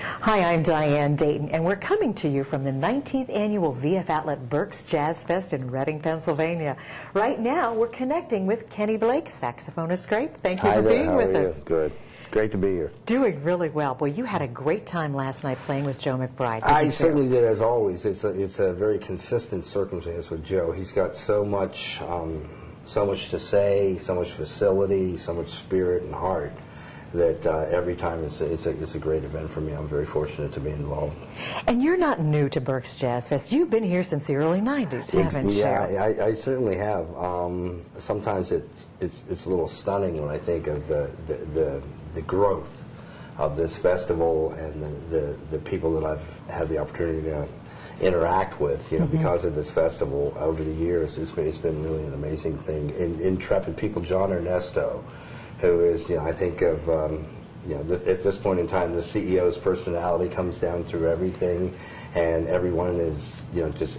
Hi, I'm Diane Dayton, and we're coming to you from the 19th Annual VF Outlet Berks Jazz Fest in Reading, Pennsylvania. Right now, we're connecting with Kenny Blake, saxophonist. Great. Thank you for being with us. Good. It's great to be here. Doing really well. Boy, you had a great time last night playing with Joe McBride. I certainly did, as always. It's a very consistent circumstance with Joe. He's got so much to say, so much facility, so much spirit and heart, that every time it's a great event for me. I'm very fortunate to be involved. And you're not new to Berks Jazz Fest. You've been here since the early 90s, haven't you? Yeah, I certainly have. Sometimes it's a little stunning when I think of the growth of this festival and the people that I've had the opportunity to interact with, because of this festival over the years. It's been really an amazing thing. Intrepid people, John Ernesto, who is, I think of, at this point in time, the CEO's personality comes down through everything, and everyone is, just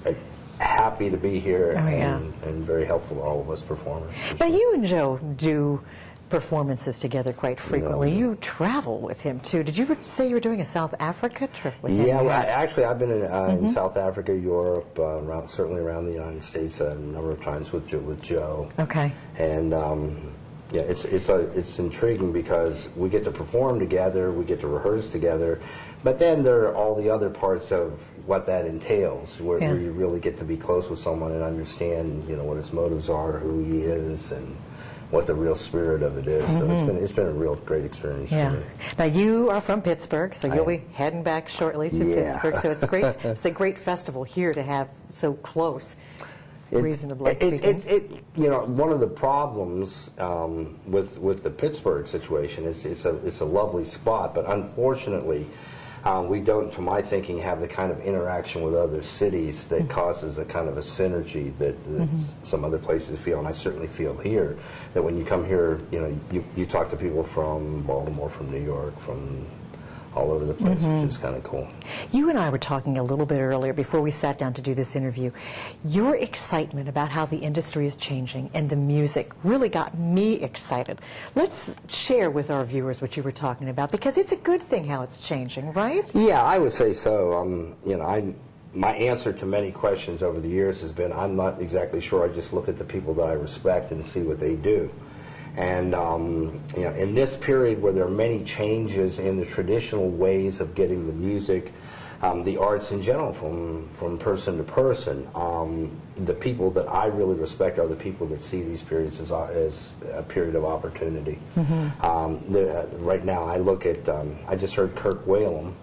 happy to be here and very helpful to all of us performers. Now, you and Joe do performances together quite frequently. You travel with him, too. Did you say you were doing a South Africa trip with him? Yeah, well, actually, I've been in South Africa, Europe, certainly around the United States a number of times with Joe. Okay. And yeah, it's intriguing because we get to perform together, we get to rehearse together, but then there are all the other parts of what that entails, where you really get to be close with someone and understand, what his motives are, who he is, and what the real spirit of it is. So it's been a real great experience for me. Now you are from Pittsburgh, so you'll be heading back shortly to Pittsburgh. So it's great. It's a great festival here to have so close. Reasonably speaking. One of the problems with the Pittsburgh situation is it's a lovely spot, but unfortunately we don't, to my thinking, have the kind of interaction with other cities that causes a kind of a synergy that some other places feel, and I certainly feel here, that when you come here, you talk to people from Baltimore, from New York, from all over the place, which is kind of cool. You and I were talking a little bit earlier before we sat down to do this interview. Your excitement about how the industry is changing and the music really got me excited. Let's share with our viewers what you were talking about, because it's a good thing how it's changing, right? Yeah, I would say so. My answer to many questions over the years has been, I'm not exactly sure. I just look at the people that I respect and see what they do. And in this period where there are many changes in the traditional ways of getting the music, the arts in general, from person to person, the people that I really respect are the people that see these periods as a period of opportunity. Right now, I look at, I just heard Kirk Whalum,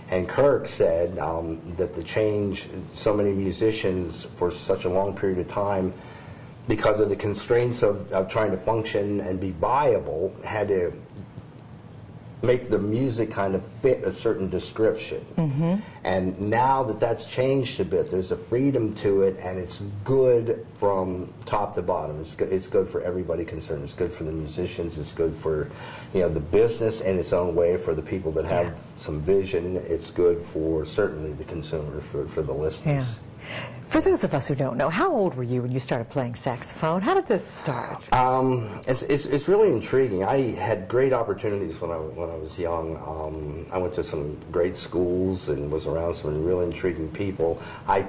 and Kirk said that the change, so many musicians for such a long period of time, because of the constraints of trying to function and be viable, had to make the music kind of fit a certain description. And now that that's changed a bit, there's a freedom to it, and it's good from top to bottom. It's good for everybody concerned. It's good for the musicians. It's good for the business in its own way, for the people that have some vision. It's good for certainly the consumer, for the listeners. For those of us who don't know, how old were you when you started playing saxophone? How did this start? It's really intriguing. I had great opportunities when I was young. I went to some great schools and was around some really intriguing people. I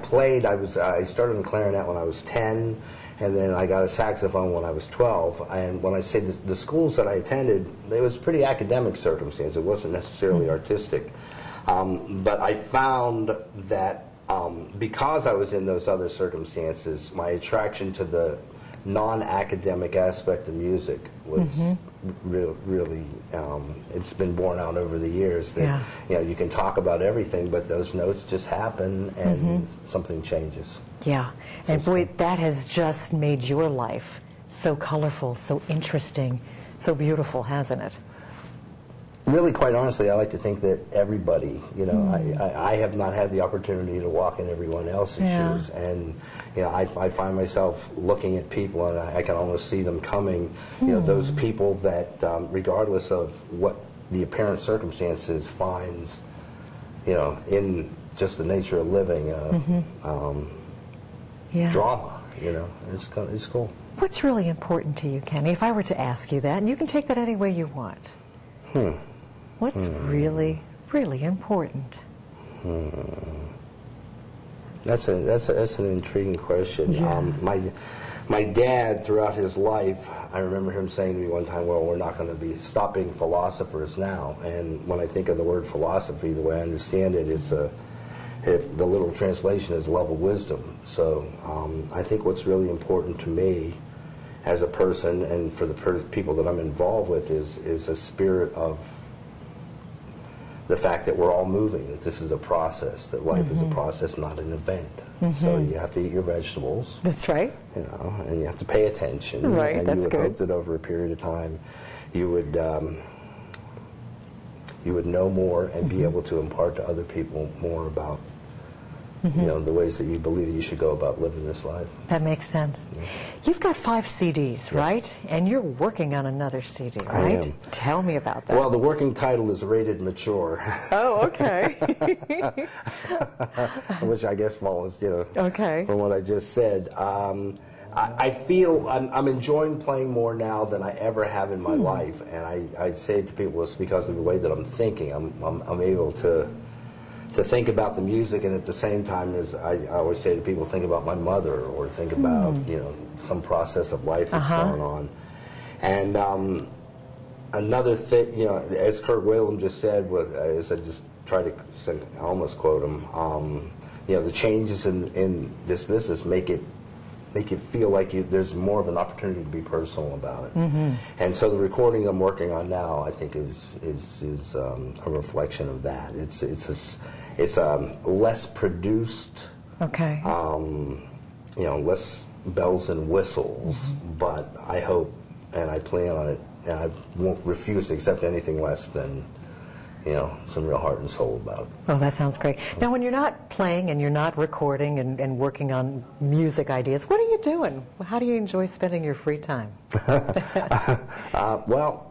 started in clarinet when I was 10, and then I got a saxophone when I was 12. And when I say the schools that I attended, it was pretty academic circumstance. It wasn't necessarily artistic. But I found that because I was in those other circumstances, my attraction to the non-academic aspect of music was really, it's been borne out over the years that you can talk about everything, but those notes just happen and something changes. Yeah, so and boy, that has just made your life so colorful, so interesting, so beautiful, hasn't it? Really, quite honestly, I like to think that everybody, I have not had the opportunity to walk in everyone else's shoes, and I find myself looking at people, and I can almost see them coming. Those people that, regardless of what the apparent circumstances, finds, in just the nature of living, drama. It's cool. What's really important to you, Kenny? If I were to ask you that, and you can take that any way you want. What's really, really important? That's an intriguing question. Yeah. My dad, throughout his life, I remember him saying to me one time, well, we're not going to stop being philosophers now. And when I think of the word philosophy, the way I understand it is the literal translation is love of wisdom. So I think what's really important to me as a person and for the people that I'm involved with is a spirit of the fact that we're all moving, that this is a process, that life is a process, not an event. So you have to eat your vegetables. That's right. You know, and you have to pay attention. Right, and that's you would good. hope that over a period of time you would know more and be able to impart to other people more about you know, the ways that you believe that you should go about living this life. That makes sense. Yeah. You've got 5 CDs, right? And you're working on another CD, right? I am. Tell me about that. Well, the working title is Rated Mature. Oh, okay. Which I guess follows, you know, Okay. from what I just said. I feel I'm enjoying playing more now than I ever have in my life, and I say it to people, it's because of the way that I'm thinking. I'm able to think about the music, and at the same time, as I always say to people, think about my mother, or think about you know, some process of life that's going on. And another thing, you know, as Kurt Whalum just said, as I just try to almost quote him, you know, the changes in this business make it feel like there's more of an opportunity to be personal about it. And so the recording I'm working on now, I think, is a reflection of that. It's less produced, Okay. you know, less bells and whistles, but I hope and I plan on it, and I won't refuse to accept anything less than, you know, some real heart and soul about it. Oh, that sounds great. Now, when you're not playing and you're not recording and working on music ideas, what are you doing? How do you enjoy spending your free time? Well,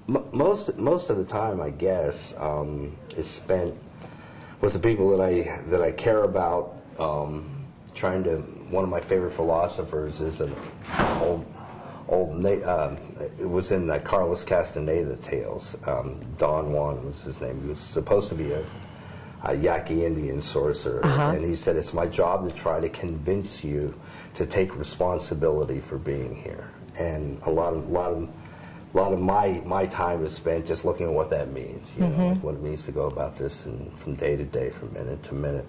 most of the time, I guess, is spent with the people that I care about. Trying to. One of my favorite philosophers is an it was in the Carlos Castaneda tales. Don Juan was his name. He was supposed to be a Yaqui Indian sorcerer, and he said, "It's my job to try to convince you to take responsibility for being here." And a lot of my time is spent just looking at what that means. You know, like what it means to go about this, and from day to day, from minute to minute.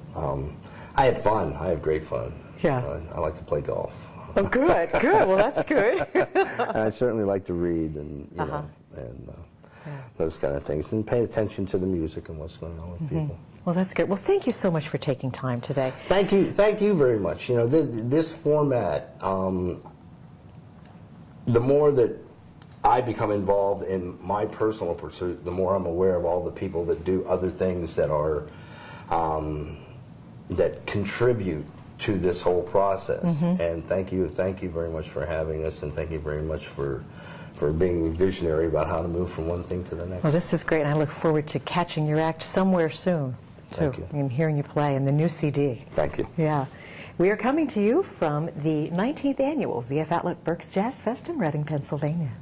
I had fun. I have great fun. Yeah. I like to play golf. Oh, good, good. Well, that's good. And I certainly like to read and you know, and those kind of things, and pay attention to the music and what's going on with people. Well, that's good. Well, thank you so much for taking time today. Thank you very much. You know, this format, the more that I become involved in my personal pursuit, the more I'm aware of all the people that do other things that are that contribute to this whole process. And thank you very much for having us, and thank you very much for being visionary about how to move from one thing to the next. Well, this is great, and I look forward to catching your act somewhere soon, too, Thank you. and hearing you play in the new CD. Thank you. Yeah. We are coming to you from the 19th annual VF Outlet Berks Jazz Fest in Reading, Pennsylvania.